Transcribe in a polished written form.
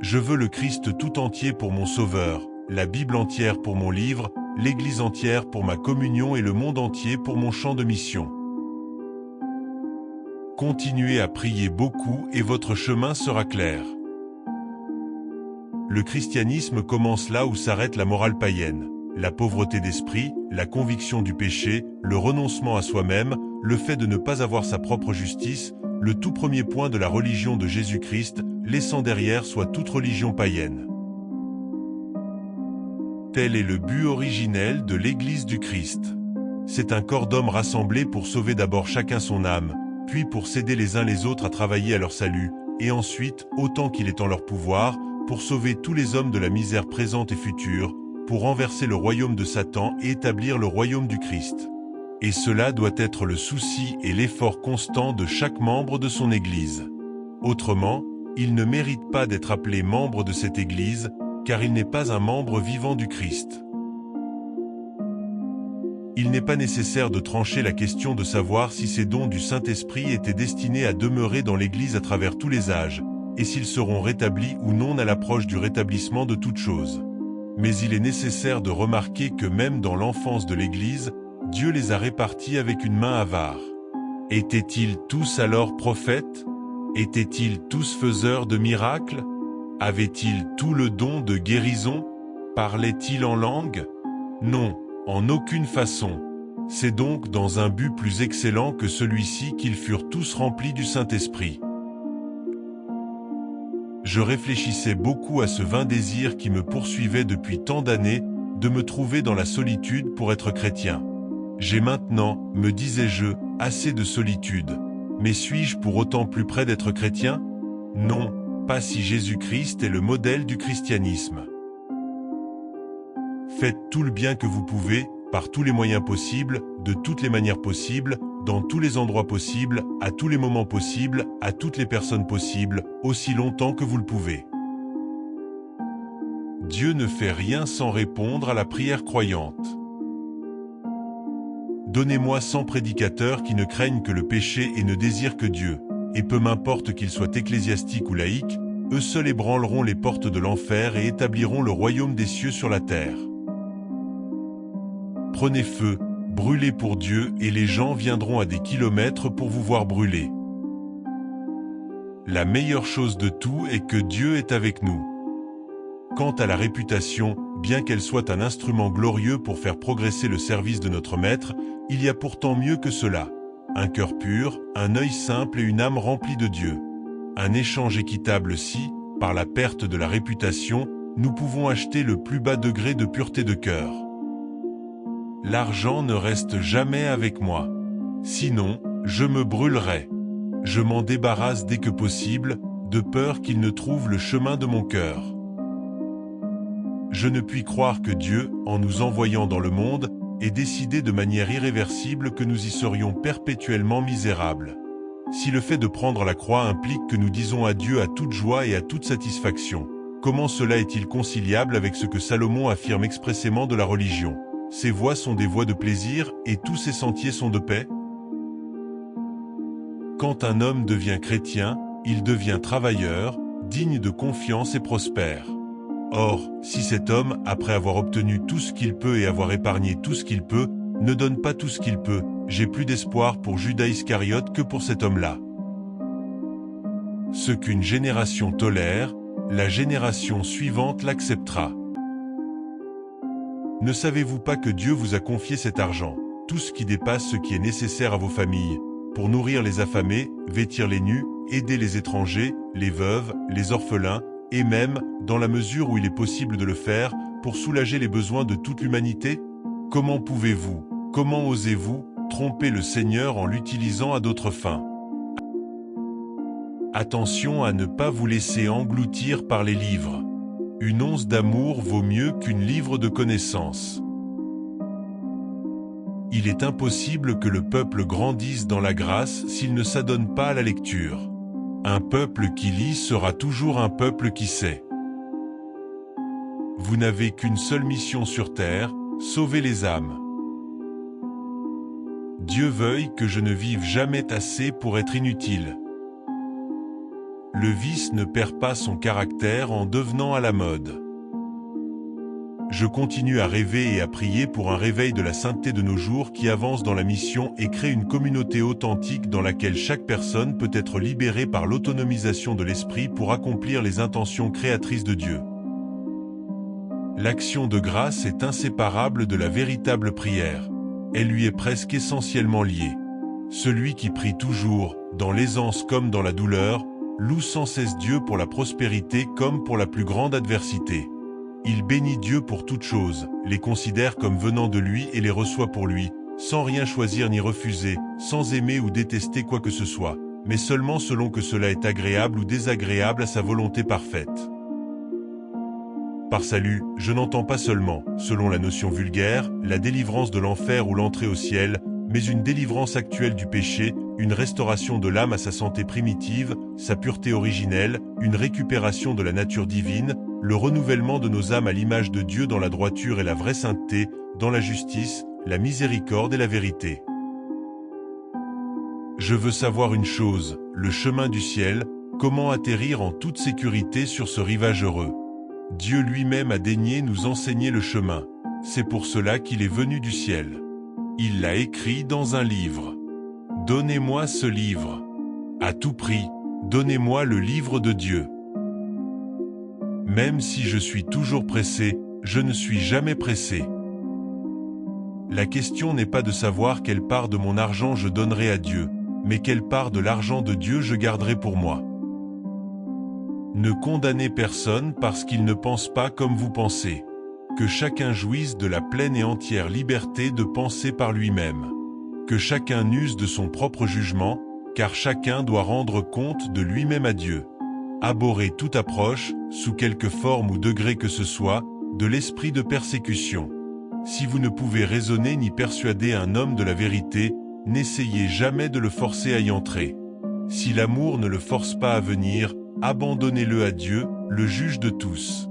Je veux le Christ tout entier pour mon sauveur, la Bible entière pour mon livre, l'Église entière pour ma communion et le monde entier pour mon champ de mission. Continuez à prier beaucoup et votre chemin sera clair. Le christianisme commence là où s'arrête la morale païenne. La pauvreté d'esprit, la conviction du péché, le renoncement à soi-même, le fait de ne pas avoir sa propre justice, le tout premier point de la religion de Jésus-Christ, laissant derrière soi toute religion païenne. Tel est le but originel de l'Église du Christ. C'est un corps d'hommes rassemblés pour sauver d'abord chacun son âme, puis pour s'aider les uns les autres à travailler à leur salut, et ensuite, autant qu'il est en leur pouvoir, pour sauver tous les hommes de la misère présente et future, pour renverser le royaume de Satan et établir le royaume du Christ. Et cela doit être le souci et l'effort constant de chaque membre de son Église. Autrement, il ne mérite pas d'être appelé membre de cette Église, car il n'est pas un membre vivant du Christ. Il n'est pas nécessaire de trancher la question de savoir si ces dons du Saint-Esprit étaient destinés à demeurer dans l'Église à travers tous les âges, et s'ils seront rétablis ou non à l'approche du rétablissement de toutes choses. Mais il est nécessaire de remarquer que même dans l'enfance de l'Église, Dieu les a répartis avec une main avare. Étaient-ils tous alors prophètes? Étaient-ils tous faiseurs de miracles? Avaient-ils tout le don de guérison? Parlaient-ils en langue? Non, en aucune façon. C'est donc dans un but plus excellent que celui-ci qu'ils furent tous remplis du Saint-Esprit. Je réfléchissais beaucoup à ce vain désir qui me poursuivait depuis tant d'années, de me trouver dans la solitude pour être chrétien. J'ai maintenant, me disais-je, assez de solitude. Mais suis-je pour autant plus près d'être chrétien? Non, pas si Jésus-Christ est le modèle du christianisme. Faites tout le bien que vous pouvez, par tous les moyens possibles, de toutes les manières possibles, dans tous les endroits possibles, à tous les moments possibles, à toutes les personnes possibles, aussi longtemps que vous le pouvez. Dieu ne fait rien sans répondre à la prière croyante. Donnez-moi 100 prédicateurs qui ne craignent que le péché et ne désirent que Dieu, et peu m'importe qu'ils soient ecclésiastiques ou laïcs, eux seuls ébranleront les portes de l'enfer et établiront le royaume des cieux sur la terre. Prenez feu, brûlez pour Dieu et les gens viendront à des kilomètres pour vous voir brûler. La meilleure chose de tout est que Dieu est avec nous. Quant à la réputation, bien qu'elle soit un instrument glorieux pour faire progresser le service de notre Maître, il y a pourtant mieux que cela. Un cœur pur, un œil simple et une âme remplie de Dieu. Un échange équitable si, par la perte de la réputation, nous pouvons acheter le plus bas degré de pureté de cœur. L'argent ne reste jamais avec moi. Sinon, je me brûlerai. Je m'en débarrasse dès que possible, de peur qu'il ne trouve le chemin de mon cœur. Je ne puis croire que Dieu, en nous envoyant dans le monde, ait décidé de manière irréversible que nous y serions perpétuellement misérables. Si le fait de prendre la croix implique que nous disons adieu à toute joie et à toute satisfaction, comment cela est-il conciliable avec ce que Salomon affirme expressément de la religion? Ces voies sont des voies de plaisir et tous ces sentiers sont de paix. Quand un homme devient chrétien, il devient travailleur, digne de confiance et prospère. Or, si cet homme, après avoir obtenu tout ce qu'il peut et avoir épargné tout ce qu'il peut, ne donne pas tout ce qu'il peut, j'ai plus d'espoir pour Judas Iscariote que pour cet homme-là. Ce qu'une génération tolère, la génération suivante l'acceptera. Ne savez-vous pas que Dieu vous a confié cet argent, tout ce qui dépasse ce qui est nécessaire à vos familles, pour nourrir les affamés, vêtir les nus, aider les étrangers, les veuves, les orphelins, et même, dans la mesure où il est possible de le faire, pour soulager les besoins de toute l'humanité? Comment pouvez-vous, comment osez-vous, tromper le Seigneur en l'utilisant à d'autres fins? Attention à ne pas vous laisser engloutir par les livres. Une once d'amour vaut mieux qu'une livre de connaissances. Il est impossible que le peuple grandisse dans la grâce s'il ne s'adonne pas à la lecture. Un peuple qui lit sera toujours un peuple qui sait. Vous n'avez qu'une seule mission sur terre, sauver les âmes. Dieu veuille que je ne vive jamais assez pour être inutile. Le vice ne perd pas son caractère en devenant à la mode. Je continue à rêver et à prier pour un réveil de la sainteté de nos jours qui avance dans la mission et crée une communauté authentique dans laquelle chaque personne peut être libérée par l'autonomisation de l'esprit pour accomplir les intentions créatrices de Dieu. L'action de grâce est inséparable de la véritable prière. Elle lui est presque essentiellement liée. Celui qui prie toujours, dans l'aisance comme dans la douleur, loue sans cesse Dieu pour la prospérité comme pour la plus grande adversité. Il bénit Dieu pour toutes choses, les considère comme venant de lui et les reçoit pour lui, sans rien choisir ni refuser, sans aimer ou détester quoi que ce soit, mais seulement selon que cela est agréable ou désagréable à sa volonté parfaite. Par salut, je n'entends pas seulement, selon la notion vulgaire, la délivrance de l'enfer ou l'entrée au ciel, mais une délivrance actuelle du péché, une restauration de l'âme à sa santé primitive, sa pureté originelle, une récupération de la nature divine, le renouvellement de nos âmes à l'image de Dieu dans la droiture et la vraie sainteté, dans la justice, la miséricorde et la vérité. Je veux savoir une chose, le chemin du ciel, comment atterrir en toute sécurité sur ce rivage heureux. Dieu lui-même a daigné nous enseigner le chemin. C'est pour cela qu'il est venu du ciel. Il l'a écrit dans un livre. Donnez-moi ce livre. À tout prix, donnez-moi le livre de Dieu. Même si je suis toujours pressé, je ne suis jamais pressé. La question n'est pas de savoir quelle part de mon argent je donnerai à Dieu, mais quelle part de l'argent de Dieu je garderai pour moi. Ne condamnez personne parce qu'il ne pense pas comme vous pensez. Que chacun jouisse de la pleine et entière liberté de penser par lui-même. Que chacun use de son propre jugement, car chacun doit rendre compte de lui-même à Dieu. Abhorrez toute approche, sous quelque forme ou degré que ce soit, de l'esprit de persécution. Si vous ne pouvez raisonner ni persuader un homme de la vérité, n'essayez jamais de le forcer à y entrer. Si l'amour ne le force pas à venir, abandonnez-le à Dieu, le juge de tous.